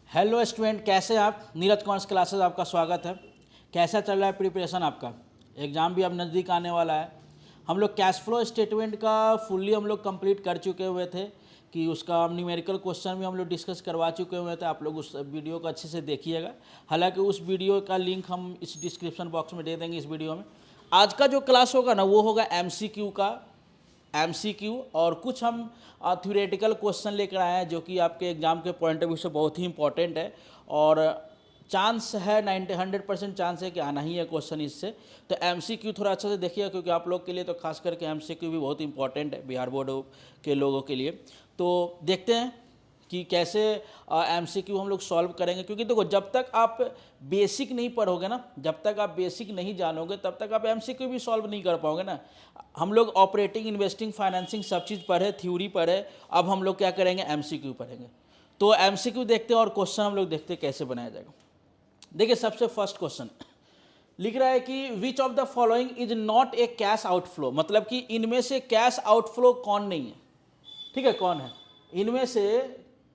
Hello student, कैसे हैं आप। नीरज कॉमर्स क्लासेस आपका स्वागत है। कैसा चल रहा है प्रिपरेशन आपका। एग्ज़ाम भी अब नज़दीक आने वाला है। हम लोग कैश फ्लो स्टेटमेंट का फुल्ली हम लोग कंप्लीट कर चुके हुए थे कि उसका न्यूमेरिकल क्वेश्चन भी हम लोग डिस्कस करवा चुके हुए थे। आप लोग उस वीडियो को अच्छे से देखिएगा। हालांकि उस वीडियो का लिंक हम इस डिस्क्रिप्शन बॉक्स में दे देंगे इस वीडियो में। आज का जो क्लास होगा ना वो होगा MCQ का MCQ, और कुछ हम थ्योरेटिकल क्वेश्चन लेकर आए हैं जो कि आपके एग्ज़ाम के पॉइंट ऑफ व्यू से बहुत ही इंपॉर्टेंट है। और चांस है 100% चांस है कि आना ही है क्वेश्चन इससे। तो MCQ थोड़ा अच्छा से देखिएगा क्योंकि आप लोग के लिए तो खास करके MCQ भी बहुत इंपॉर्टेंट है बिहार बोर्ड के लोगों के लिए। तो देखते हैं कि कैसे MCQ हम लोग सॉल्व करेंगे। क्योंकि देखो, जब तक आप बेसिक नहीं पढ़ोगे ना, जब तक आप बेसिक नहीं जानोगे तब तक आप MCQ भी सॉल्व नहीं कर पाओगे ना। हम लोग ऑपरेटिंग, इन्वेस्टिंग, फाइनेंसिंग सब चीज़ पढ़े, थ्योरी पढ़े, अब हम लोग क्या करेंगे, MCQ पढ़ेंगे। तो MCQ देखते हैं और क्वेश्चन हम लोग देखते हैं कैसे बनाया जाएगा। देखिए, सबसे फर्स्ट क्वेश्चन लिख रहा है कि विच of the following is not a cash outflow, मतलब कि इनमें से कैश आउटफ्लो कौन नहीं है। ठीक है, कौन है इनमें से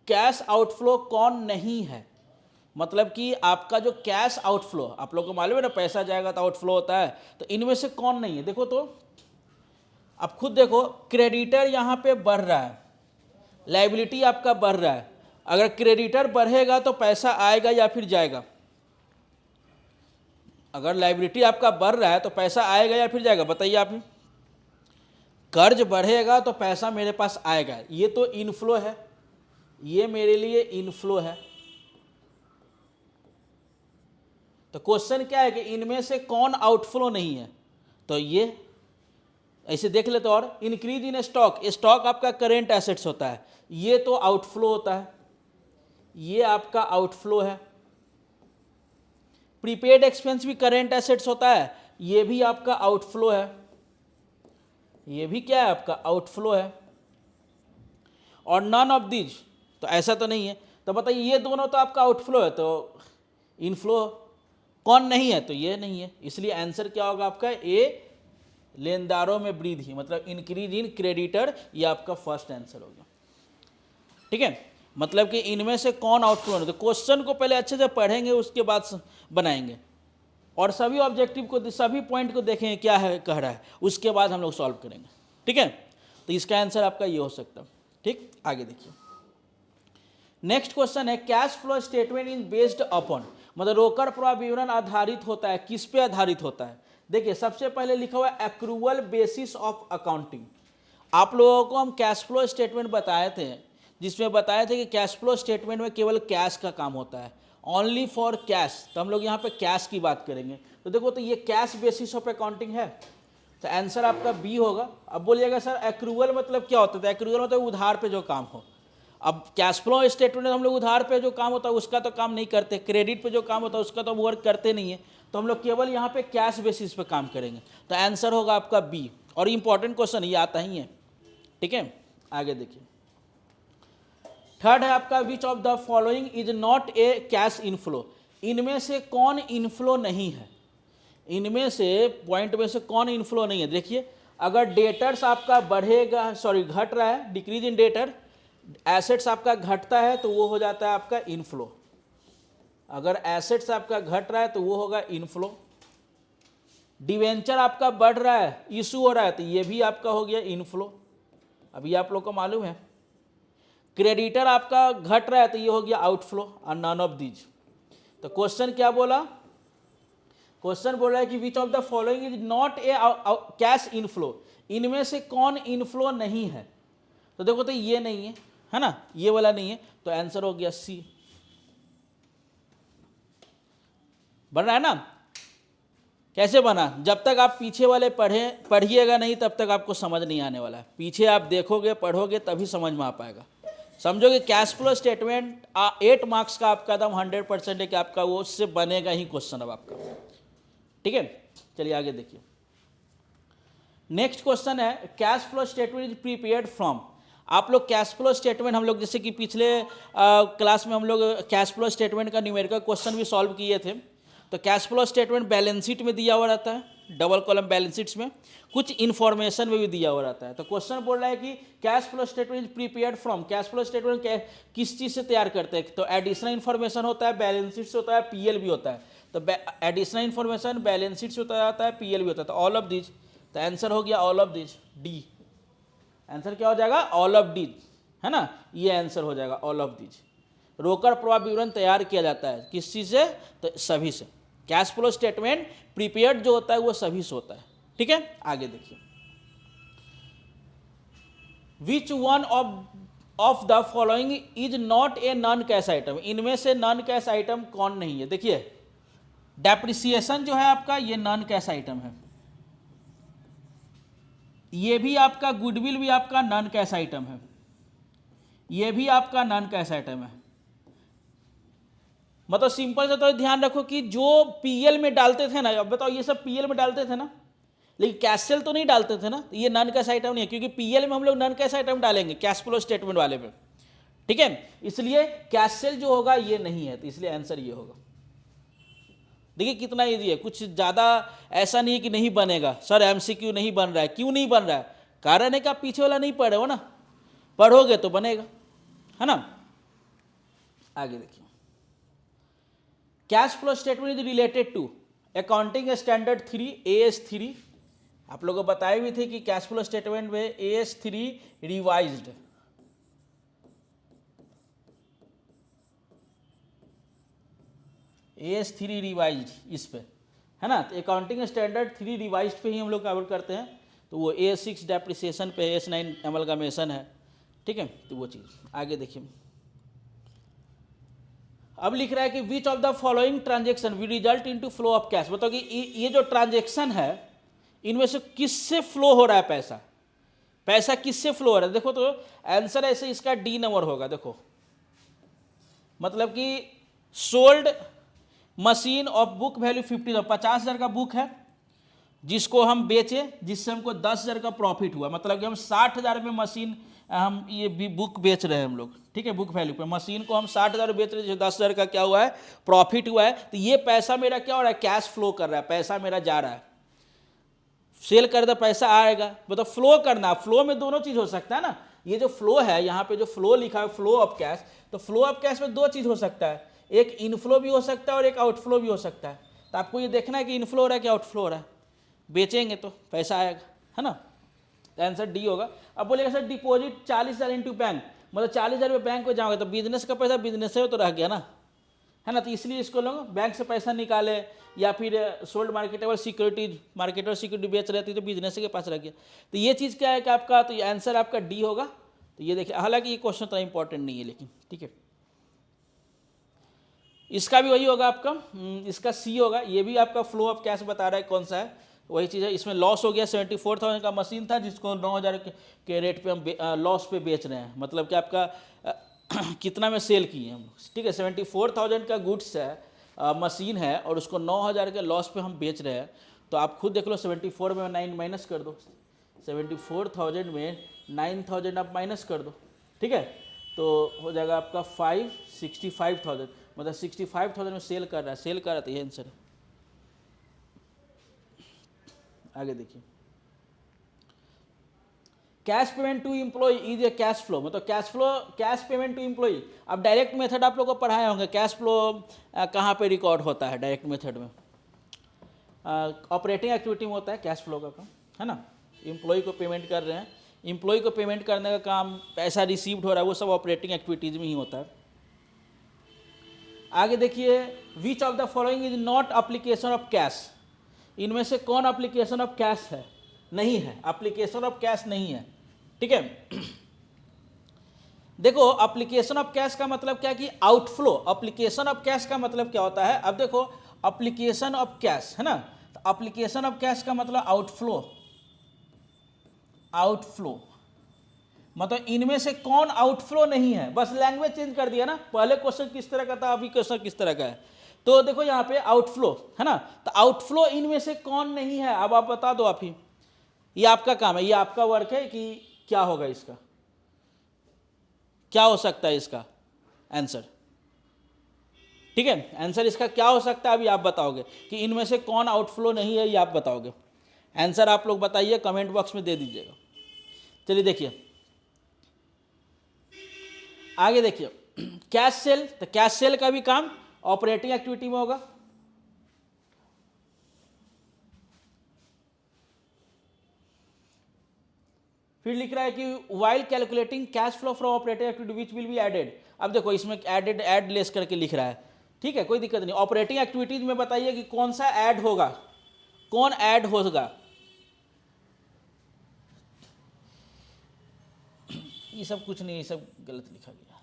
कैश आउटफ्लो कौन नहीं है। मतलब कि आपका जो कैश आउटफ्लो, आप लोग को मालूम है ना, पैसा जाएगा तो आउटफ्लो होता है। तो इनमें से कौन नहीं है, देखो तो आप खुद देखो। क्रेडिटर यहाँ पे बढ़ रहा है, लायबिलिटी आपका बढ़ रहा है। अगर क्रेडिटर बढ़ेगा तो पैसा आएगा या फिर जाएगा। अगर लायबिलिटी आपका बढ़ रहा है तो पैसा आएगा या फिर जाएगा, बताइए आप ही। कर्ज बढ़ेगा तो पैसा मेरे पास आएगा, ये तो इनफ्लो है, ये मेरे लिए इनफ्लो है। तो क्वेश्चन क्या है कि इनमें से कौन आउटफ्लो नहीं है। तो ये ऐसे देख लेते। और इंक्रीज इन स्टॉक, स्टॉक आपका करेंट एसेट्स होता है, ये तो आउटफ्लो होता है, ये आपका आउटफ्लो है। प्रीपेड एक्सपेंस भी करेंट एसेट्स होता है, ये भी आपका आउटफ्लो है, ये भी क्या है, आपका आउटफ्लो है। और नन ऑफ दीज, तो ऐसा तो नहीं है। तो बताइए, ये दोनों तो आपका आउटफ्लो है, तो इनफ्लो कौन नहीं है, तो ये नहीं है। इसलिए आंसर क्या होगा आपका, ए, लेनदारों में वृद्धि, मतलब इंक्रीज इन क्रेडिटर, ये आपका फर्स्ट आंसर हो गया। ठीक है, मतलब कि इनमें से कौन आउटफ्लो है। तो क्वेश्चन को पहले अच्छे से पढ़ेंगे, उसके बाद बनाएंगे और सभी ऑब्जेक्टिव को, सभी पॉइंट को देखेंगे क्या है कह रहा है, उसके बाद हम लोग सॉल्व करेंगे। ठीक है, तो इसका आंसर आपका ये हो सकता है। ठीक, आगे देखिए। नेक्स्ट क्वेश्चन है, cash flow statement is based upon, मतलब रोकड़ प्रवाह विवरण आधारित होता है, किस पे आधारित होता है। देखिए, सबसे पहले लिखा हुआ है एक्रूवल बेसिस ऑफ अकाउंटिंग। आप लोगों को हम कैश फ्लो स्टेटमेंट बताए थे, जिसमें बताए थे कि कैश फ्लो स्टेटमेंट में केवल कैश का काम होता है, ओनली फॉर कैश। तो हम लोग यहाँ पे कैश की बात करेंगे। तो देखो, तो ये कैश बेसिस ऑफ अकाउंटिंग है, तो आंसर आपका बी होगा। अब बोलिएगा सर एक्रूवल मतलब क्या होता है, तो एक्रूवल मतलब उधार पे जो काम हो। अब कैश फ्लो स्टेटमेंट हम लोग उधार पे जो काम होता है उसका तो काम नहीं करते, क्रेडिट पे जो काम होता है उसका तो वर्क करते नहीं है। तो हम लोग केवल यहाँ पे कैश बेसिस पे काम करेंगे, तो आंसर होगा आपका बी। और इंपॉर्टेंट क्वेश्चन ये आता ही है। ठीक है, आगे देखिए। थर्ड है आपका, विच of the following is not a cash inflow, इनमें से कौन इनफ्लो नहीं है। इनमें से पॉइंट में से कौन इनफ्लो नहीं है। देखिए, अगर डेटर्स आपका बढ़ेगा, सॉरी घट रहा है, डिक्रीज इन डेटर, एसेट्स आपका घटता है तो वो हो जाता है आपका इनफ्लो। अगर एसेट्स आपका घट रहा है तो वो होगा इनफ्लो। डिवेंचर आपका बढ़ रहा है, इशू हो रहा है, तो ये भी आपका हो गया इनफ्लो। अभी आप लोग को मालूम है। क्रेडिटर आपका घट रहा है तो ये हो गया आउटफ्लो, और नन ऑफ दीज। तो क्वेश्चन क्या बोला, क्वेश्चन बोल रहा है कि विच of the following is not a cash inflow, इनमें से कौन इनफ्लो नहीं है। तो देखो, तो ये नहीं है ना, ये वाला नहीं है, तो आंसर हो गया सी। बन रहा है ना। कैसे बना, जब तक आप पीछे वाले पढ़िएगा नहीं तब तक आपको समझ नहीं आने वाला है। पीछे आप देखोगे, पढ़ोगे, तभी समझ में आ पाएगा। समझोगे कैश फ्लो स्टेटमेंट 8 मार्क्स का आपका एकदम 100% है कि आपका वो उससे बनेगा ही क्वेश्चन अब आपका। ठीक है, चलिए आगे देखिए। नेक्स्ट क्वेश्चन है, cash flow statement is prepared from. आप लोग कैश फ्लो स्टेटमेंट, हम लोग जैसे कि पिछले क्लास में हम लोग कैश फ्लो स्टेटमेंट का न्यूमेरिकल क्वेश्चन भी सॉल्व किए थे। तो cash flow statement balance sheet में दिया हुआ रहता है, डबल कॉलम बैलेंस शीट्स में, कुछ इन्फॉर्मेशन में भी दिया हुआ रहता है। तो क्वेश्चन बोल रहा है कि cash flow statement is prepared from, cash flow statement किस चीज़ से तैयार करते हैं? तो एडिशनल इन्फॉर्मेशन होता है, बैलेंस शीट से होता है, पीएल भी होता है। तो एडिशनल इन्फॉर्मेशन बैलेंस शीट से होता है, पीएल भी होता है। तो ऑल ऑफ दिस, तो आंसर हो गया all of this, D. Answer क्या हो जाएगा? ऑल ऑफ दिस, है ना, ये आंसर हो जाएगा ऑल ऑफ दिस। रोकड़ प्रवाह विवरण तैयार किया जाता है किस चीज़ से? तो सभी से। कैश फ्लो स्टेटमेंट प्रीपेयर्ड जो होता है वो सभी से होता है। ठीक है, आगे देखिए, which one of the following is not a non cash item, इनमें से नॉन कैश आइटम कौन नहीं है? देखिए, डेप्रिसिएशन जो है आपका, ये नॉन कैश आइटम है, ये भी आपका गुडविल भी आपका नॉन कैश आइटम है, ये भी आपका नॉन कैश आइटम है। मतलब सिंपल से तो ध्यान रखो कि जो पीएल में डालते थे ना, अब बताओ ये सब पीएल में डालते थे ना, लेकिन कैश सेल तो नहीं डालते थे ना, तो ये नॉन कैश आइटम नहीं है, क्योंकि पीएल में हम लोग नॉन कैश आइटम डालेंगे कैश फ्लो स्टेटमेंट वाले में। ठीक है, इसलिए कैश सेल जो होगा ये नहीं है, तो इसलिए आंसर ये होगा। देखिए कितना ईजी है, कुछ ज़्यादा ऐसा नहीं है कि नहीं बनेगा सर, एमसीक्यू नहीं बन रहा है। क्यों नहीं बन रहा है? कारण है कि आप पीछे वाला नहीं पढ़े हो ना, पढ़ोगे तो बनेगा, है ना। आगे देखिए, cash flow statement is related to accounting standard 3 AS3। आप लोगों को बताए भी थे कि कैश फ्लो स्टेटमेंट में AS3 रिवाइज्ड, AS3 रिवाइज्ड इस पे, है ना। तो अकाउंटिंग स्टैंडर्ड 3 रिवाइज्ड पे ही हम लोग कवर करते हैं। तो वो AS6 डेप्रिसिएशन पे, AS9 एमलगामेशन है। ठीक है, तो वो चीज़। आगे देखिए, अब लिख रहा है कि विच of the following transaction will result into flow of cash. बताओ कि ये जो ट्रांजेक्शन है इनमें से किससे फ्लो हो रहा है पैसा, पैसा किससे फ्लो हो रहा है? देखो तो आंसर ऐसे इसका डी नंबर होगा। देखो मतलब कि sold machine of book value 50,000, 50,000 का बुक है जिसको हम बेचे, जिससे हमको 10,000 का प्रॉफिट हुआ। मतलब कि हम 60,000 में मशीन, हम ये भी बुक बेच रहे हैं हम लोग। ठीक है, बुक वैल्यू पे मशीन को हम 60,000 बेच रहे हैं, जो 10,000 का क्या हुआ है? प्रॉफिट हुआ है। तो ये पैसा मेरा क्या हो रहा है? कैश फ्लो कर रहा है, पैसा मेरा जा रहा है। सेल कर दो पैसा आएगा, मतलब फ्लो करना। फ्लो में दोनों चीज़ हो सकता है ना। ये जो फ्लो है, यहाँ पे जो फ्लो लिखा है फ्लो ऑफ कैश, तो फ्लो ऑफ कैश में दो चीज़ हो सकता है, एक इनफ्लो भी हो सकता है और एक आउटफ्लो भी हो सकता है। तो आपको ये देखना है कि इनफ्लो हो रहा है कि आउटफ्लो हो रहा है। बेचेंगे तो पैसा आएगा, है ना। तो आंसर डी होगा। अब बोलेगा सर डिपॉजिट 40,000 इंटू बैंक, मतलब 40,000 रुपये बैंक में जाओगे तो बिजनेस का पैसा बिजनेस में तो रह गया ना, है ना। तो इसलिए इसको लोग बैंक से पैसा निकाले, या फिर sold marketable securities, marketable security बेच रहे थे तो बिजनेस के पास रह गया। तो ये चीज़ क्या है कि आपका, तो ये आंसर आपका डी होगा। तो ये देखिए, हालांकि ये क्वेश्चन तो इंपॉर्टेंट नहीं है, लेकिन ठीक है, इसका भी वही होगा आपका, इसका सी होगा। ये भी आपका फ्लो ऑफ कैश बता रहा है कौन सा है, वही चीज़ है। इसमें लॉस हो गया, 74,000 का मशीन था जिसको 9,000 के रेट पे हम लॉस पे बेच रहे हैं। मतलब कि आपका कितना में सेल किए हम, ठीक है, 74,000 का गुड्स है, मशीन है, और उसको 9,000 के लॉस पे हम बेच रहे हैं। तो आप खुद देख लो, 74 में 9 माइनस कर दो, 74,000 में 9,000 आप माइनस कर दो। ठीक है, तो हो जाएगा आपका 65,000, मतलब 65,000 में सेल कर रहा है, सेल कर रहा था, ये आंसर है। आगे देखिए, cash payment to employ is a cash flow, मतलब cash flow, cash payment to employ. अब डायरेक्ट मेथड आप लोग को पढ़ाए होंगे, कैश फ्लो कहाँ पे रिकॉर्ड होता है डायरेक्ट मेथड में? ऑपरेटिंग एक्टिविटी में होता है कैश फ्लो का काम, है ना। एम्प्लॉय को पेमेंट कर रहे हैं, एम्प्लॉय को पेमेंट करने का काम, पैसा रिसीव्ड हो रहा है, वो सब ऑपरेटिंग एक्टिविटीज में ही होता है। आगे देखिए, which of the following is not application of cash, इनमें से कौन एप्लीकेशन ऑफ कैश है? नहीं है, एप्लीकेशन ऑफ कैश नहीं है। ठीक है, देखो एप्लीकेशन ऑफ कैश का मतलब क्या कि आउटफ्लो, एप्लीकेशन ऑफ कैश का मतलब क्या होता है? अब देखो, एप्लीकेशन ऑफ कैश, है ना, तो एप्लीकेशन ऑफ कैश का मतलब आउटफ्लो, आउटफ्लो मतलब इनमें से कौन आउटफ्लो नहीं है? बस लैंग्वेज चेंज कर दिया ना, पहले क्वेश्चन किस तरह का था, अभी क्वेश्चन किस तरह का है। तो देखो यहाँ पे आउटफ्लो है ना, तो आउटफ्लो इनमें से कौन नहीं है? अब आप बता दो आप ही, ये आपका काम है, ये आपका वर्क है कि क्या होगा इसका, क्या हो सकता है इसका आंसर? ठीक है, आंसर इसका क्या हो सकता है अभी आप बताओगे कि इनमें से कौन आउटफ्लो नहीं है, ये आप बताओगे। आंसर आप लोग बताइए, कमेंट बॉक्स में दे दीजिएगा। चलिए देखिए आगे देखिए, कैश सेल, तो कैश सेल का भी काम ऑपरेटिंग एक्टिविटी में होगा। फिर लिख रहा है कि while calculating cash flow from operating activity which will be added. अब देखो इसमें एडेड ऐड लेस करके लिख रहा है, ठीक है, कोई दिक्कत नहीं। ऑपरेटिंग एक्टिविटीज में बताइए कि कौन सा ऐड होगा, कौन ऐड होगा। ये सब कुछ नहीं, ये सब गलत लिखा गया।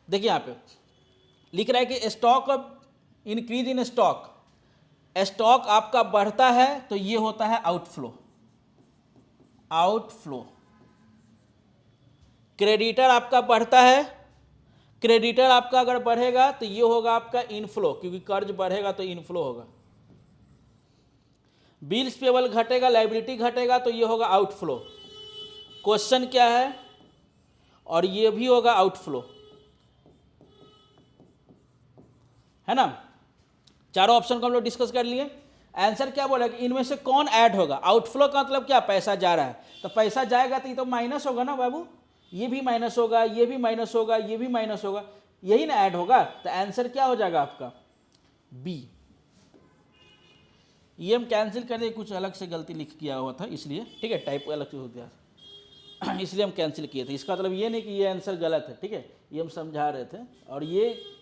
देखिए यहाँ पे लिख रहा है कि stock increase in stock, stock आपका बढ़ता है तो ये होता है आउटफ्लो, आउटफ्लो। क्रेडिटर आपका बढ़ता है, क्रेडिटर आपका अगर बढ़ेगा तो ये होगा आपका इनफ्लो, क्योंकि कर्ज बढ़ेगा तो इनफ्लो होगा। बिल्स पेबल घटेगा, लाइबिलिटी घटेगा तो ये होगा आउटफ्लो। क्वेश्चन क्या है, और ये भी होगा आउटफ्लो, है ना। चारों ऑप्शन को हम लोग डिस्कस कर लिए। आंसर क्या बोला कि इनमें से कौन ऐड होगा। आउटफ्लो का मतलब क्या, पैसा जा रहा है, तो पैसा जाएगा तो ये तो माइनस होगा ना बाबू, ये भी माइनस होगा, ये भी माइनस होगा, ये भी माइनस होगा, यही ना ऐड होगा। तो आंसर क्या हो जाएगा आपका बी। ये हम कैंसिल करने कुछ अलग से गलती लिख किया हुआ था इसलिए, ठीक है, टाइप अलग से हो गया इसलिए हम कैंसिल किए थे। इसका मतलब ये नहीं कि ये आंसर गलत है, ठीक है, ये हम समझा रहे थे, और ये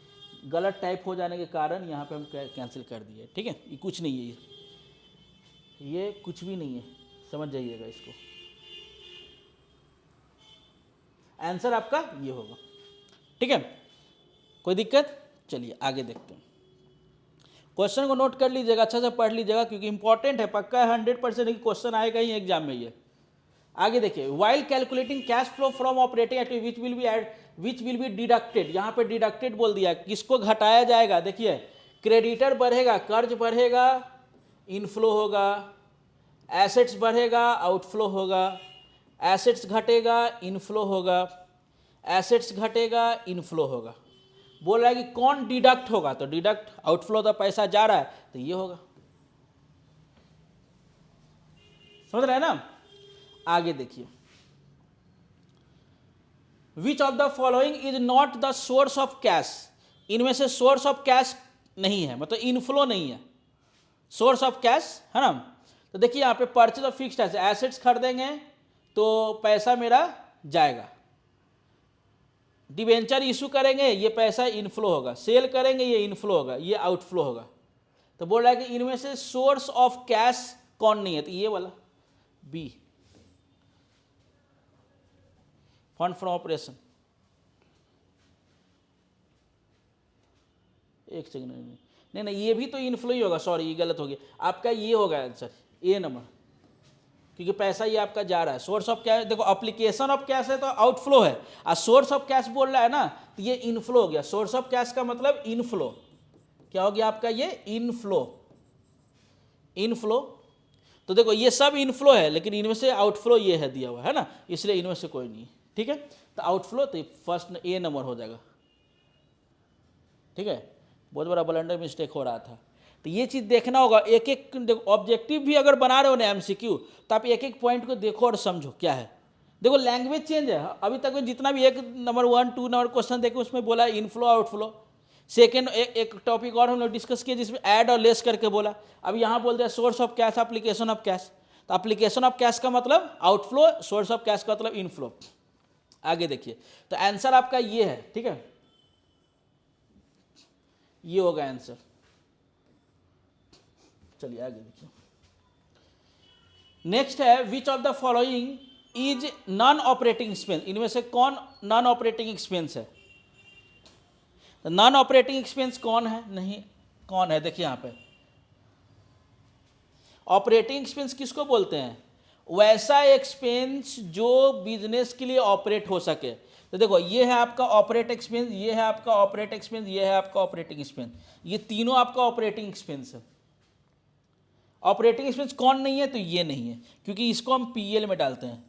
गलत टाइप हो जाने के कारण यहाँ पे हम कैंसिल कर दिए, ठीक है। ये कुछ नहीं है, ये कुछ भी नहीं है, समझ जाइएगा इसको। आंसर आपका ये होगा, ठीक है, कोई दिक्कत। चलिए आगे देखते हैं। क्वेश्चन को नोट कर लीजिएगा, अच्छा से पढ़ लीजिएगा, क्योंकि इंपॉर्टेंट है, पक्का है, 100% क्वेश्चन आएगा ही एग्जाम में ये। आगे देखिए, while calculating cash flow from operating activity which will be deducted, यहाँ पे डिडक्टेड बोल दिया, किसको घटाया जाएगा। देखिए क्रेडिटर बढ़ेगा, कर्ज बढ़ेगा, इनफ्लो होगा, एसेट्स बढ़ेगा, आउटफ्लो होगा, एसेट्स घटेगा, इनफ्लो होगा, एसेट्स घटेगा, इनफ्लो होगा। बोल रहा है कि कौन डिडक्ट होगा, तो डिडक्ट, आउटफ्लो तो पैसा जा रहा है तो ये होगा, समझ रहे हैं ना। आगे देखिए, which of the following is not the source of cash, इनमें से सोर्स ऑफ कैश नहीं है, मतलब इनफ्लो नहीं है, सोर्स ऑफ कैश है ना। तो देखिए यहाँ पे परचेज ऑफ फिक्स्ड एसेट्स खरीदेंगे तो पैसा मेरा जाएगा, डिवेंचर इशू करेंगे ये पैसा इनफ्लो होगा, सेल करेंगे ये इनफ्लो होगा, ये आउटफ्लो होगा। तो बोल रहा है कि इनमें से सोर्स ऑफ कैश कौन नहीं है, तो ये वाला बी, फंड फ्रॉम ऑपरेशन। एक सेकंड, नहीं नहीं ये भी तो इनफ्लो ही होगा, सॉरी ये गलत हो गया आपका, ये होगा आंसर ए नंबर, क्योंकि पैसा ये आपका जा रहा है। सोर्स ऑफ कैश, देखो एप्लीकेशन ऑफ कैश है तो आउटफ्लो है, और सोर्स ऑफ कैश बोल रहा है ना तो ये इनफ्लो हो गया। सोर्स ऑफ कैश का मतलब इनफ्लो, क्या हो गया आपका ये इनफ्लो, इनफ्लो। तो देखो ये सब इनफ्लो है, लेकिन इनमें से आउटफ्लो ये है दिया हुआ है ना, इसलिए इनमें से कोई नहीं है, ठीक है। तो आउटफ्लो तो फर्स्ट ए नंबर हो जाएगा, ठीक है। बहुत बड़ा ब्लंडर मिस्टेक हो रहा था, तो ये चीज़ देखना होगा। एक एक ऑब्जेक्टिव भी अगर बना रहे हो ना एमसीक्यू, तो आप एक एक पॉइंट को देखो और समझो क्या है। देखो लैंग्वेज चेंज है, अभी तक में जितना भी 1 नंबर 1 2 नंबर क्वेश्चन देखे उसमें बोला इनफ्लो आउटफ्लो। सेकेंड एक टॉपिक और हम लोग डिस्कस किए जिसमें ऐड और लेस करके बोला। अब यहाँ बोलते हैं source of cash, application of cash, तो एप्लीकेशन ऑफ कैश का मतलब आउटफ्लो, सोर्स ऑफ कैश का मतलब इनफ्लो। आगे देखिए, तो आंसर आपका ये है, ठीक है, ये होगा आंसर। चलिए आगे देखिए, नेक्स्ट है विच of the following is non operating expense, इनमें से कौन नॉन ऑपरेटिंग एक्सपेंस है। नॉन ऑपरेटिंग एक्सपेंस कौन है, नहीं कौन है, देखिए यहाँ पे ऑपरेटिंग एक्सपेंस किसको बोलते हैं, वैसा एक्सपेंस जो बिजनेस के लिए ऑपरेट हो सके। तो देखो ये है आपका ऑपरेट एक्सपेंस, ये है आपका ऑपरेट एक्सपेंस, ये है आपका ऑपरेटिंग एक्सपेंस, ये तीनों आपका ऑपरेटिंग एक्सपेंस है। ऑपरेटिंग एक्सपेंस कौन नहीं है, तो ये नहीं है, क्योंकि इसको हम पीएल में डालते हैं,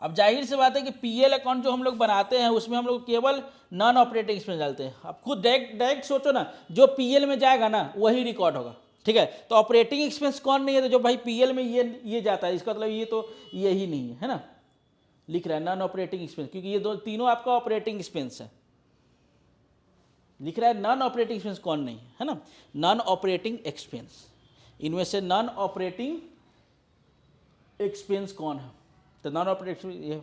अब जाहिर सी बात है कि पीएल अकाउंट जो हम लोग बनाते हैं उसमें हम लोग केवल नॉन ऑपरेटिंग एक्सपेंस डालते हैं। अब खुद डायरेक्ट सोचो ना, जो पीएल में जाएगा ना वही रिकॉर्ड होगा, ठीक है। तो ऑपरेटिंग एक्सपेंस कौन नहीं है, तो जो भाई पीएल में ये जाता है, इसका मतलब ये तो यही नहीं है ना, लिख रहा है नॉन ऑपरेटिंग एक्सपेंस, क्योंकि ये दो तीनों आपका ऑपरेटिंग एक्सपेंस है। लिख रहा है नॉन ऑपरेटिंग एक्सपेंस कौन नहीं है ना, नॉन ऑपरेटिंग एक्सपेंस, इनमें से नॉन ऑपरेटिंग एक्सपेंस कौन है, तो नॉन ऑपरेटिंग ये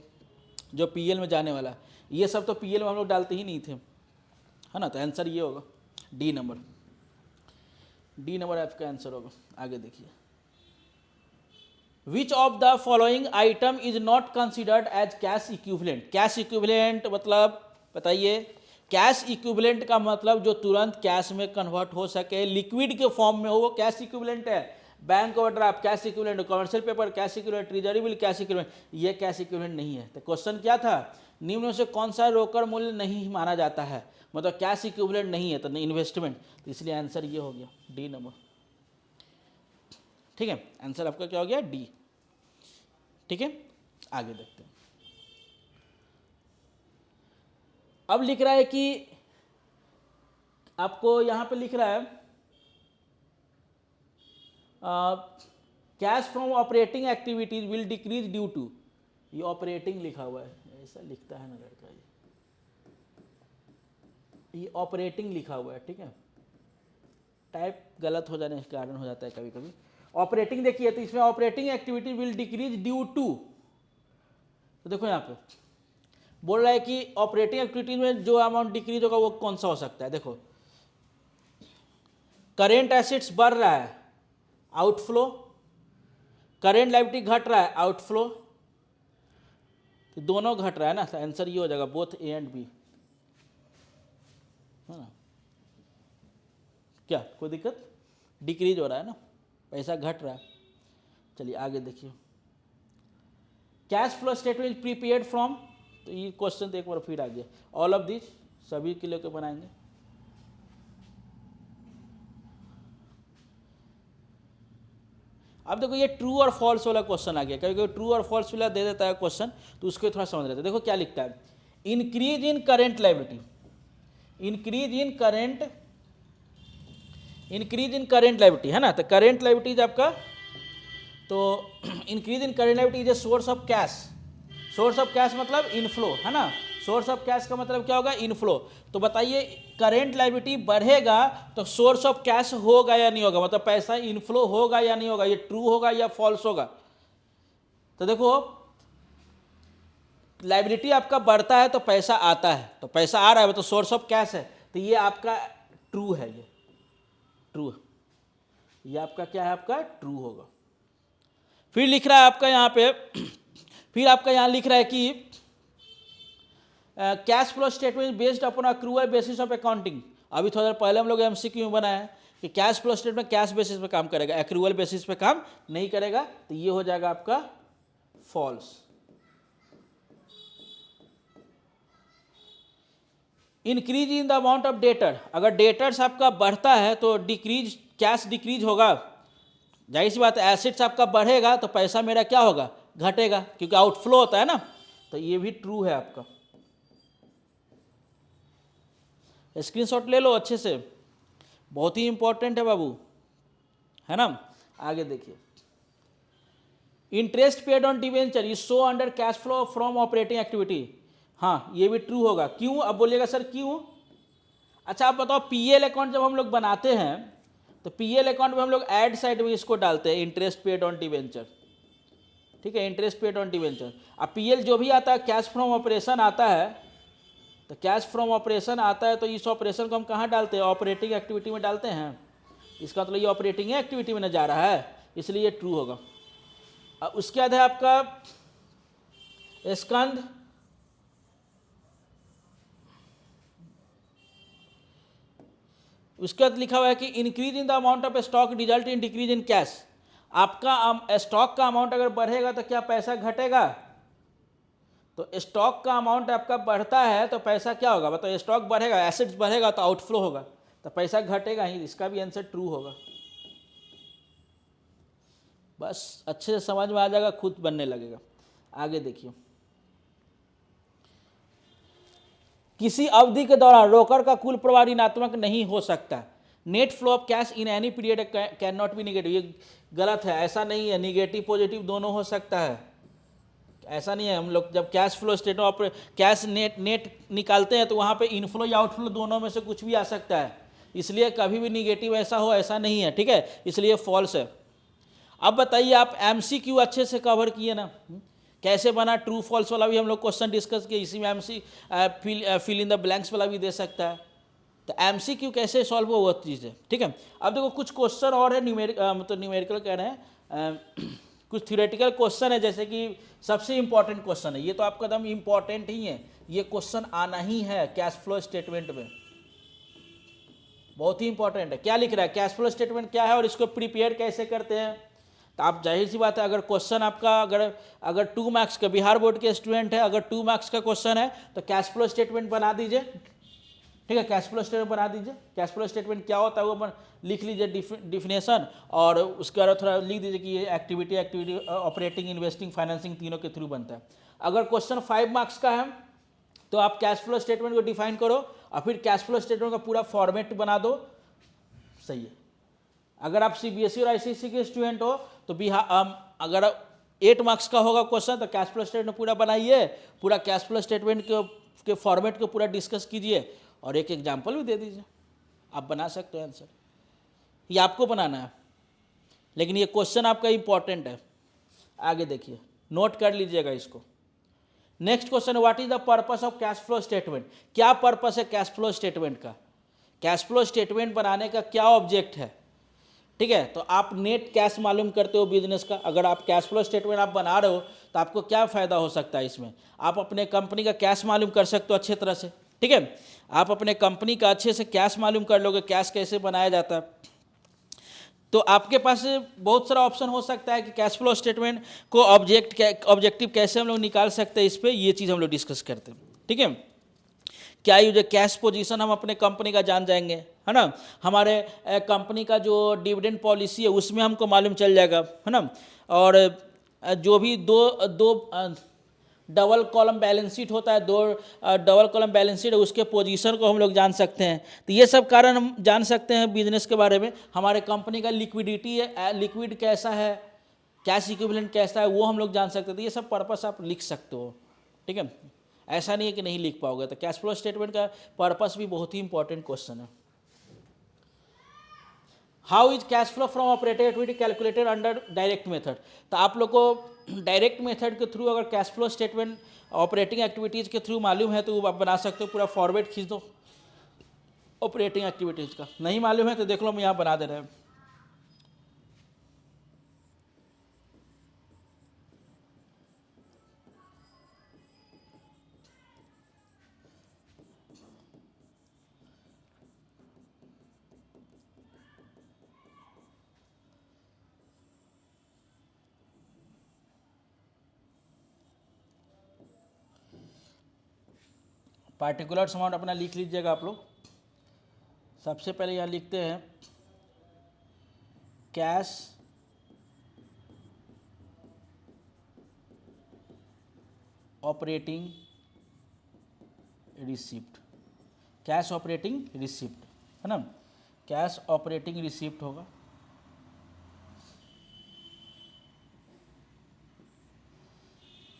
जो पीएल में जाने वाला है, ये सब तो पीएल में हम लोग डालते ही नहीं थे, है ना। तो आंसर ये होगा डी नंबर, डी नंबर आपका आंसर होगा। आगे देखिए, which of the following item is not considered as cash equivalent. Cash equivalent मतलब बताइए, कैश इक्विवेलेंट का मतलब जो तुरंत कैश में कन्वर्ट हो सके, लिक्विड के फॉर्म में हो, वो कैश इक्विवेलेंट है। Bank overdraft cash equivalent, commercial paper cash equivalent, treasury bill cash equivalent, ये कैश इक्विवेलेंट नहीं है। तो क्वेश्चन क्या था, निम्न में से कौन सा रोकड़ मूल्य नहीं माना जाता है, मतलब कैश इक्विवेलेंट नहीं है, तो इन्वेस्टमेंट, तो इसलिए आंसर ये हो गया डी नंबर, ठीक है। आंसर आपका क्या हो गया, डी, ठीक है। आगे देखते हैं, अब लिख रहा है कि आपको यहां पे लिख रहा है cash from operating activities will decrease due to, ये ऑपरेटिंग लिखा हुआ है, ऐसा लिखता है ना लड़का, ये ऑपरेटिंग लिखा हुआ है, ठीक है, टाइप गलत हो जाने के कारण हो जाता है कभी कभी। ऑपरेटिंग देखिए, तो इसमें operating activity will decrease due to, तो देखो यहाँ पे बोल रहा है कि ऑपरेटिंग एक्टिविटीज में जो अमाउंट डिक्रीज होगा वो कौन सा हो सकता है। देखो करेंट एसेट्स बढ़ रहा है, आउटफ्लो, करेंट लायबिलिटी घट रहा है, आउटफ्लो, तो दोनों घट रहा है ना, तो आंसर ये हो जाएगा बोथ ए एंड बी, है ना। क्या कोई दिक्कत, डिक्रीज हो रहा है ना, पैसा घट रहा है। चलिए आगे देखिए, cash flow statement prepaid from, तो ये क्वेश्चन एक बार फिर आ गया, ऑल ऑफ दिस सभी के लिए बनाएंगे। अब देखो ये ट्रू और फॉल्स वाला क्वेश्चन आ गया, क्योंकि ट्रू और फॉल्स वाला दे देता है क्वेश्चन, तो उसको थोड़ा समझ लेते हैं। देखो क्या लिखता है, increase in current liability, increase in current liability, है ना। तो करेंट लायबिलिटी आपका, तो increase in current liability is a source of cash, source of cash मतलब इनफ्लो, है ना, सोर्स ऑफ कैश का मतलब क्या होगा, इनफ्लो। तो बताइए करेंट लायबिलिटी बढ़ेगा तो सोर्स ऑफ कैश होगा या नहीं होगा, मतलब पैसा इनफ्लो होगा या नहीं होगा, ये ट्रू होगा या फॉल्स होगा। तो देखो लायबिलिटी आपका बढ़ता है तो पैसा आता है, तो पैसा आ रहा है तो सोर्स ऑफ कैश है, तो ये आपका ट्रू है, ये ट्रू, ये आपका क्या है, आपका ट्रू होगा। फिर लिख रहा है आपका यहाँ पे फिर आपका यहाँ लिख रहा है कि cash flow statement based upon accrual basis of accounting. अभी थोड़ा देर पहले हम लोग एमसीक्यू में बनाया है कि cash flow statement cash basis पे काम करेगा, अक्रूवल बेसिस पे काम नहीं करेगा, तो ये हो जाएगा आपका false. Increase in the amount of debtor, अगर डेटर्स आपका बढ़ता है तो डिक्रीज, कैश डिक्रीज होगा, जाहिर सी बात है एसेट्स आपका बढ़ेगा तो पैसा मेरा क्या होगा, घटेगा, क्योंकि आउटफ्लो होता है ना, तो ये भी ट्रू है आपका। स्क्रीनशॉट ले लो अच्छे से, बहुत ही इंपॉर्टेंट है बाबू, है ना। आगे देखिए, interest paid on debenture is show under cash flow from operating activity, हाँ ये भी ट्रू होगा। क्यों, अब बोलिएगा सर क्यों। अच्छा आप बताओ, पीएल अकाउंट जब हम लोग बनाते हैं तो पीएल अकाउंट में हम लोग ऐड साइड में इसको डालते हैं, इंटरेस्ट पेड ऑन डिवेंचर, ठीक है, इंटरेस्ट पेड ऑन डिवेंचर। अब पीएल जो भी आता है कैश फ्रॉम ऑपरेशन आता है, तो कैश फ्रॉम ऑपरेशन आता है तो इस ऑपरेशन को हम कहाँ डालते हैं, ऑपरेटिंग एक्टिविटी में डालते हैं, इसका मतलब ये ऑपरेटिंग एक्टिविटी में न जा रहा है, इसलिए ये ट्रू होगा। अब उसके बाद है आपका स्कंद, उसके बाद लिखा हुआ है कि increase in the amount of stock result in decrease in cash, आपका स्टॉक का अमाउंट अगर बढ़ेगा तो क्या पैसा घटेगा, तो स्टॉक का अमाउंट आपका बढ़ता है तो पैसा क्या होगा, मतलब स्टॉक बढ़ेगा, एसेट्स बढ़ेगा तो आउटफ्लो होगा, तो पैसा घटेगा ही, इसका भी आंसर ट्रू होगा। बस अच्छे से समझ में आ जाएगा, खुद बनने लगेगा। आगे देखिए, किसी अवधि के दौरान रोकड़ का कुल प्रवाह ऋणात्मक नहीं हो सकता। Net flow of cash in any period can not be negative, ये गलत है, ऐसा नहीं है, निगेटिव पॉजिटिव दोनों हो सकता है, ऐसा नहीं है। हम लोग जब cash flow statement cash net निकालते हैं तो वहाँ पे इनफ्लो या आउटफ्लो दोनों में से कुछ भी आ सकता है, इसलिए कभी भी निगेटिव ऐसा हो ऐसा नहीं है, ठीक है, इसलिए फॉल्स है। अब बताइए आप एमसीक्यू अच्छे से कवर किए ना, कैसे बना, ट्रू फॉल्स वाला भी हम लोग क्वेश्चन डिस्कस किए, इसी में MC fill in the blanks वाला भी दे सकता है, तो एमसीक्यू कैसे सॉल्व हो वो चीज़ है, ठीक है। अब देखो कुछ क्वेश्चन और है मतलब न्यूमेरिकल कह रहे हैं, कुछ थ्योरेटिकल क्वेश्चन है, जैसे कि सबसे इंपॉर्टेंट क्वेश्चन है ये, तो आपका एकदम इंपॉर्टेंट ही है, ये क्वेश्चन आना ही है कैश फ्लो स्टेटमेंट में, बहुत ही इंपॉर्टेंट है। क्या लिख रहा है, कैश फ्लो स्टेटमेंट क्या है और इसको प्रिपेयर कैसे करते हैं, तो आप जाहिर सी बात है, अगर क्वेश्चन आपका अगर 2 मार्क्स का, बिहार बोर्ड के स्टूडेंट है, अगर 2 मार्क्स का क्वेश्चन है तो कैश फ्लो स्टेटमेंट बना दीजिए, ठीक है, कैश फ्लो स्टेटमेंट बना दीजिए। कैश फ्लो स्टेटमेंट क्या होता है वो लिख लीजिए डिफिनेशन, और उसके बाद थोड़ा लिख दीजिए कि ये एक्टिविटी ऑपरेटिंग, इन्वेस्टिंग, फाइनेंसिंग तीनों के थ्रू बनता है। अगर क्वेश्चन 5 मार्क्स का है तो आप कैश फ्लो स्टेटमेंट को डिफाइन करो और फिर कैश फ्लो स्टेटमेंट का पूरा फॉर्मेट बना दो, सही है। अगर आप सीबीएसई और आईसीएसई के स्टूडेंट हो तो अगर 8 मार्क्स का होगा क्वेश्चन तो कैश फ्लो स्टेटमेंट पूरा बनाइए, पूरा कैश फ्लो स्टेटमेंट के फॉर्मेट को पूरा डिस्कस कीजिए और एक एग्जाम्पल भी दे दीजिए, आप बना सकते हो आंसर, ये आपको बनाना है, लेकिन ये क्वेश्चन आपका इंपॉर्टेंट है। आगे देखिए, नोट कर लीजिएगा इसको। Next question, what is the purpose of cash flow statement, क्या पर्पस है कैश फ्लो स्टेटमेंट का, कैश फ्लो स्टेटमेंट बनाने का क्या ऑब्जेक्ट है, ठीक है। तो आप नेट कैश मालूम करते हो बिजनेस का, अगर आप कैश फ्लो स्टेटमेंट आप बना रहे हो तो आपको क्या फ़ायदा हो सकता है इसमें, आप अपने कंपनी का कैश मालूम कर सकते हो अच्छे तरह से, ठीक है, आप अपने कंपनी का अच्छे से कैश मालूम कर लोगे, कैश कैसे बनाया जाता है, तो आपके पास बहुत सारा ऑप्शन हो सकता है कि कैश फ्लो स्टेटमेंट को ऑब्जेक्टिव कैसे हम लोग निकाल सकते हैं, इस पर ये चीज़ हम लोग डिस्कस करते हैं, ठीक है। क्या यूज है, कैश पोजीशन हम अपने कंपनी का जान जाएंगे, है ना, हमारे कंपनी का जो डिविडेंड पॉलिसी है उसमें हमको मालूम चल जाएगा, है ना, और जो भी दो दो डबल कॉलम बैलेंस शीट होता है, दो डबल कॉलम बैलेंस शीट है, उसके पोजीशन को हम लोग जान सकते हैं, तो ये सब कारण हम जान सकते हैं बिजनेस के बारे में। हमारे कंपनी का लिक्विडिटी है, लिक्विड कैसा है, कैश इक्विवेलेंट कैसा है, वो हम लोग जान सकते हैं, तो ये सब पर्पस आप लिख सकते हो, ठीक है, ऐसा नहीं है कि नहीं लिख पाओगे। तो कैश फ्लो स्टेटमेंट का पर्पस भी बहुत ही इंपॉर्टेंट क्वेश्चन है। How is cash flow from operating activity calculated under direct method, तो आप लोग को डायरेक्ट मेथड के थ्रू अगर cash flow statement operating activities के थ्रू मालूम है तो आप बना सकते हो, पूरा फॉर्मेट खींच दो ऑपरेटिंग एक्टिविटीज़ का। नहीं मालूम है तो देख लो, हम यहाँ बना दे रहे हैं। पार्टिकुलर्स अमाउंट अपना लिख लीजिएगा आप लोग। सबसे पहले यहाँ लिखते हैं cash operating receipt, cash operating receipt, है ना, कैश ऑपरेटिंग रिसिप्ट होगा,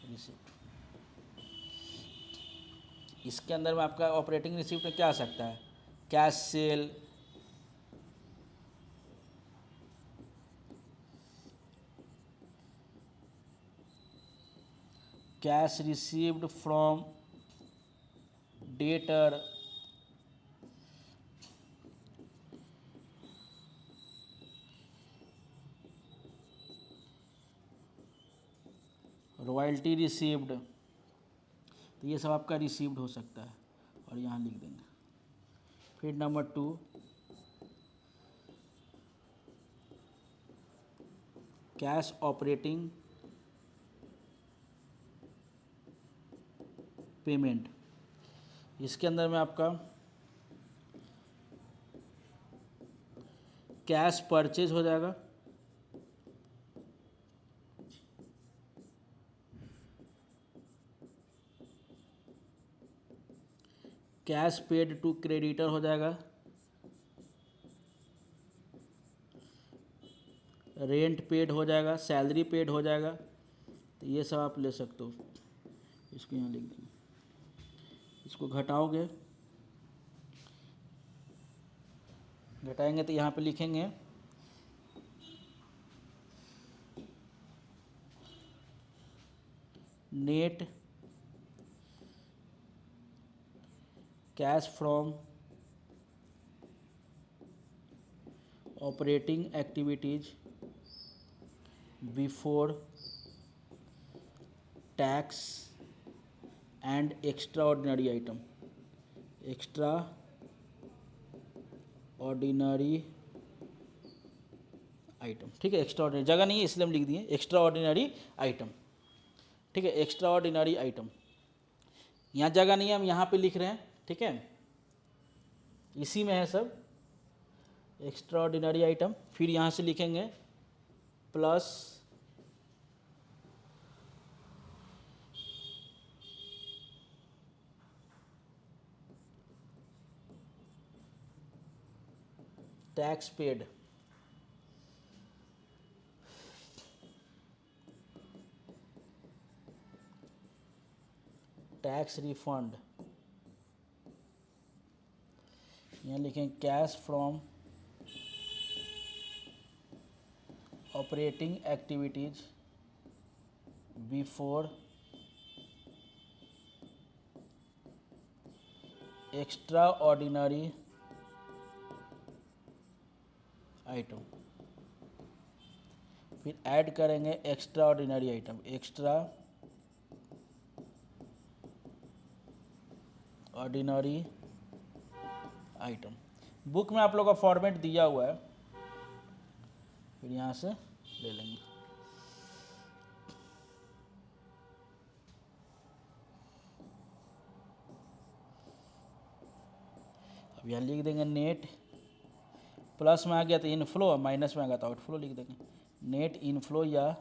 रिसिप्ट। इसके अंदर में आपका ऑपरेटिंग रिसिप्ट में क्या आ सकता है, cash cell, cash received from debtor, royalty received, तो ये सब आपका रिसीव्ड हो सकता है और यहाँ लिख देंगे। फिर नंबर 2, कैश ऑपरेटिंग पेमेंट, इसके अंदर में आपका कैश परचेज हो जाएगा, कैश पेड टू क्रेडिटर हो जाएगा, रेंट पेड हो जाएगा, सैलरी पेड हो जाएगा। तो ये सब आप ले सकते हो। इसको यहाँ लिख देंगे, इसको घटाओगे, घटाएंगे तो यहाँ पे लिखेंगे net cash from operating activities before tax and extra ordinary item, extra ordinary item. ठीक है, एक्स्ट्रा ऑर्डिनरी जगह नहीं है इसलिए हम लिख दिए एक्स्ट्रा ऑर्डिनरी आइटम। ठीक है, एक्स्ट्रा ऑर्डिनरी आइटम, यहाँ जगह नहीं है हम यहाँ पे लिख रहे हैं। ठीक है, इसी में है सब एक्स्ट्रा ऑर्डिनरी आइटम। फिर यहाँ से लिखेंगे plus tax paid, tax refund. यहाँ लिखें cash from operating activities before extra ordinary item. फिर ऐड करेंगे extra ordinary item, extra ordinary item. Book में आप लोगों का फॉर्मेट दिया हुआ है, फिर यहाँ से ले लेंगे। अब यहाँ लिख देंगे नेट, प्लस में आ गया तो इनफ्लो, माइनस में आ गया तो आउटफ्लो लिख देंगे। नेट इनफ्लो या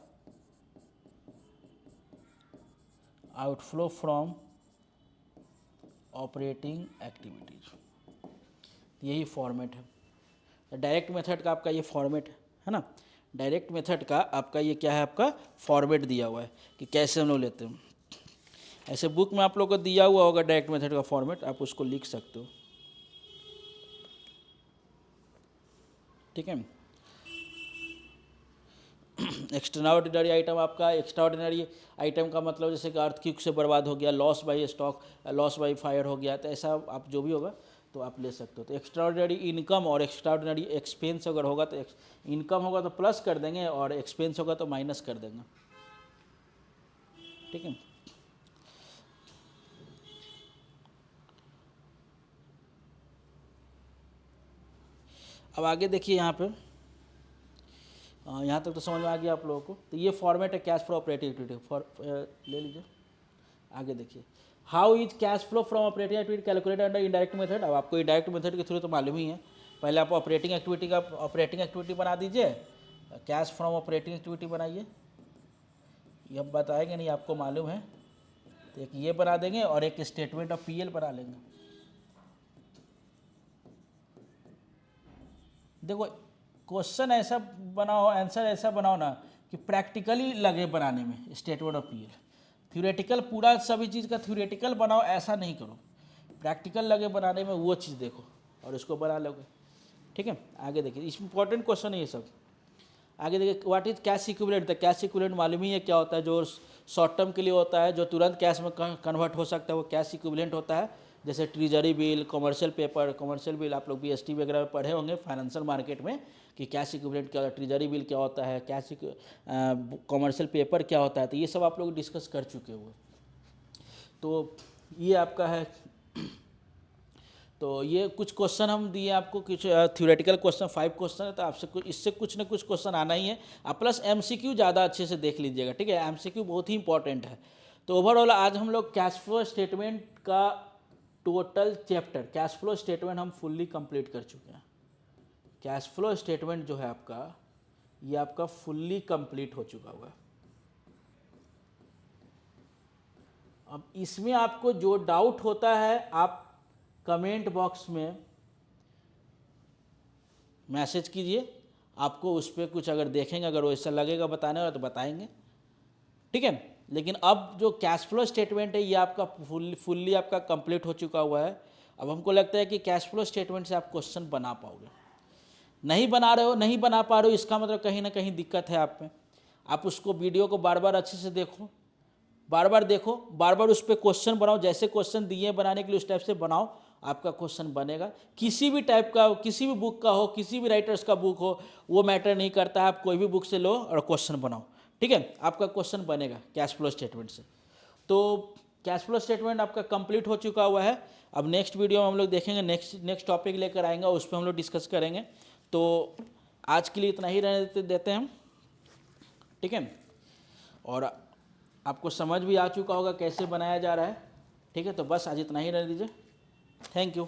आउटफ्लो फ्रॉम ऑपरेटिंग एक्टिविटीज, यही फॉर्मेट है। डायरेक्ट मेथड का आपका ये फॉर्मेट है ना, डायरेक्ट मेथड का आपका ये क्या है, आपका फॉर्मेट दिया हुआ है कि कैसे हम लोग लेते हैं। ऐसे बुक में आप लोग को दिया हुआ होगा डायरेक्ट मेथड का फॉर्मेट, आप उसको लिख सकते हो। ठीक है, एक्स्ट्रा ऑर्डिनरी आइटम, आपका एक्स्ट्रा ऑर्डिनरी आइटम का मतलब जैसे कि अर्थक्वेक से बर्बाद हो गया, loss by stock, loss by fire हो गया, तो ऐसा आप जो भी होगा तो आप ले सकते हो। तो एक्स्ट्रा ऑर्डिनरी इनकम और एक्स्ट्रा ऑर्डिनरी एक्सपेंस अगर होगा तो इनकम होगा तो प्लस कर देंगे और एक्सपेंस होगा तो माइनस कर देंगे। ठीक है, अब आगे देखिए यहाँ पे, यहाँ तक तो समझ में आ गया आप लोगों को। तो ये फॉर्मेट है कैश फ्लो ऑपरेटिंग एक्टिविटी, ले लीजिए। आगे देखिए, how is cash flow from operating activity calculated under indirect method. अब आपको इनडायरेक्ट मेथड के थ्रू तो मालूम ही है। पहले आप ऑपरेटिंग एक्टिविटी बना दीजिए, कैश फ्रॉम ऑपरेटिंग एक्टिविटी बनाइए। ये हम बताएंगे नहीं, आपको मालूम है। तो एक ये बना देंगे और एक स्टेटमेंट ऑफ पीएल बना लेंगे। देखो, क्वेश्चन ऐसा बनाओ, आंसर ऐसा बनाओ ना कि प्रैक्टिकली लगे बनाने में। स्टेटमेंट ऑफ पीएल थ्योरेटिकल, पूरा सभी चीज़ का थ्योरेटिकल बनाओ, ऐसा नहीं करो। प्रैक्टिकल लगे बनाने में, वो चीज़ देखो और उसको बना लोगे। ठीक है, आगे देखिए, इस इंपॉर्टेंट क्वेश्चन है ये सब। आगे देखिए, व्हाट इज कैश इक्विवेलेंट। तो कैश इक्विवेलेंट मालूम ही है क्या होता है, जो शॉर्ट टर्म के लिए होता है, जो तुरंत कैश में कन्वर्ट हो सकता है, वो कैश इक्विवेलेंट होता है। जैसे treasury bill, commercial paper, commercial bill आप लोग बीएसटी वगैरह में पढ़े होंगे फाइनेंशियल मार्केट में कि कैश इक्विवेलेंट क्या होता है, ट्रेजरी बिल क्या होता है, कमर्शियल पेपर क्या होता है। तो ये सब आप लोग डिस्कस कर चुके हो। तो ये आपका है। तो ये कुछ क्वेश्चन हम दिए आपको, कुछ थ्योरेटिकल क्वेश्चन 5 क्वेश्चन है, तो आपसे कुछ इससे कुछ ना कुछ क्वेश्चन आना ही है। आप प्लस एमसीक्यू ज़्यादा अच्छे से देख लीजिएगा। ठीक है, एमसीक्यू बहुत ही इंपॉर्टेंट है। तो ओवरऑल आज हम लोग कैश फ्लो स्टेटमेंट का total chapter, cash flow statement हम फुल्ली कंप्लीट कर चुके हैं। कैश फ्लो स्टेटमेंट जो है आपका, ये आपका फुल्ली कंप्लीट हो चुका हुआ है। अब इसमें आपको जो डाउट होता है आप कमेंट बॉक्स में मैसेज कीजिए। आपको उस पर कुछ अगर देखेंगे, अगर वैसा लगेगा बताने वाला तो बताएंगे, ठीक है। लेकिन अब जो कैश फ्लो स्टेटमेंट है ये आपका फुल्ली आपका कंप्लीट हो चुका हुआ है। अब हमको लगता है कि कैश फ्लो स्टेटमेंट से आप क्वेश्चन बना पाओगे। नहीं बना रहे हो, नहीं बना पा रहे हो, इसका मतलब कहीं ना कहीं दिक्कत है आप में। आप उसको वीडियो को बार बार अच्छे से देखो, बार बार देखो, बार बार उस पर क्वेश्चन बनाओ। जैसे क्वेश्चन दिए हैं बनाने के लिए उस टाइप से बनाओ, आपका क्वेश्चन बनेगा। किसी भी टाइप का, किसी भी बुक का हो, किसी भी राइटर्स का बुक हो, वो मैटर नहीं करता है। आप कोई भी बुक से लो और क्वेश्चन बनाओ, ठीक है, आपका क्वेश्चन बनेगा कैश फ्लो स्टेटमेंट से। तो कैश फ्लो स्टेटमेंट आपका कंप्लीट हो चुका हुआ है। अब नेक्स्ट वीडियो में हम लोग देखेंगे, नेक्स्ट टॉपिक लेकर आएंगे, उस पर हम लोग डिस्कस करेंगे। तो आज के लिए इतना ही रहने देते हैं हम, ठीक है। और आपको समझ भी आ चुका होगा कैसे बनाया जा रहा है, ठीक है। तो बस आज इतना ही रहने दीजिए। Thank you.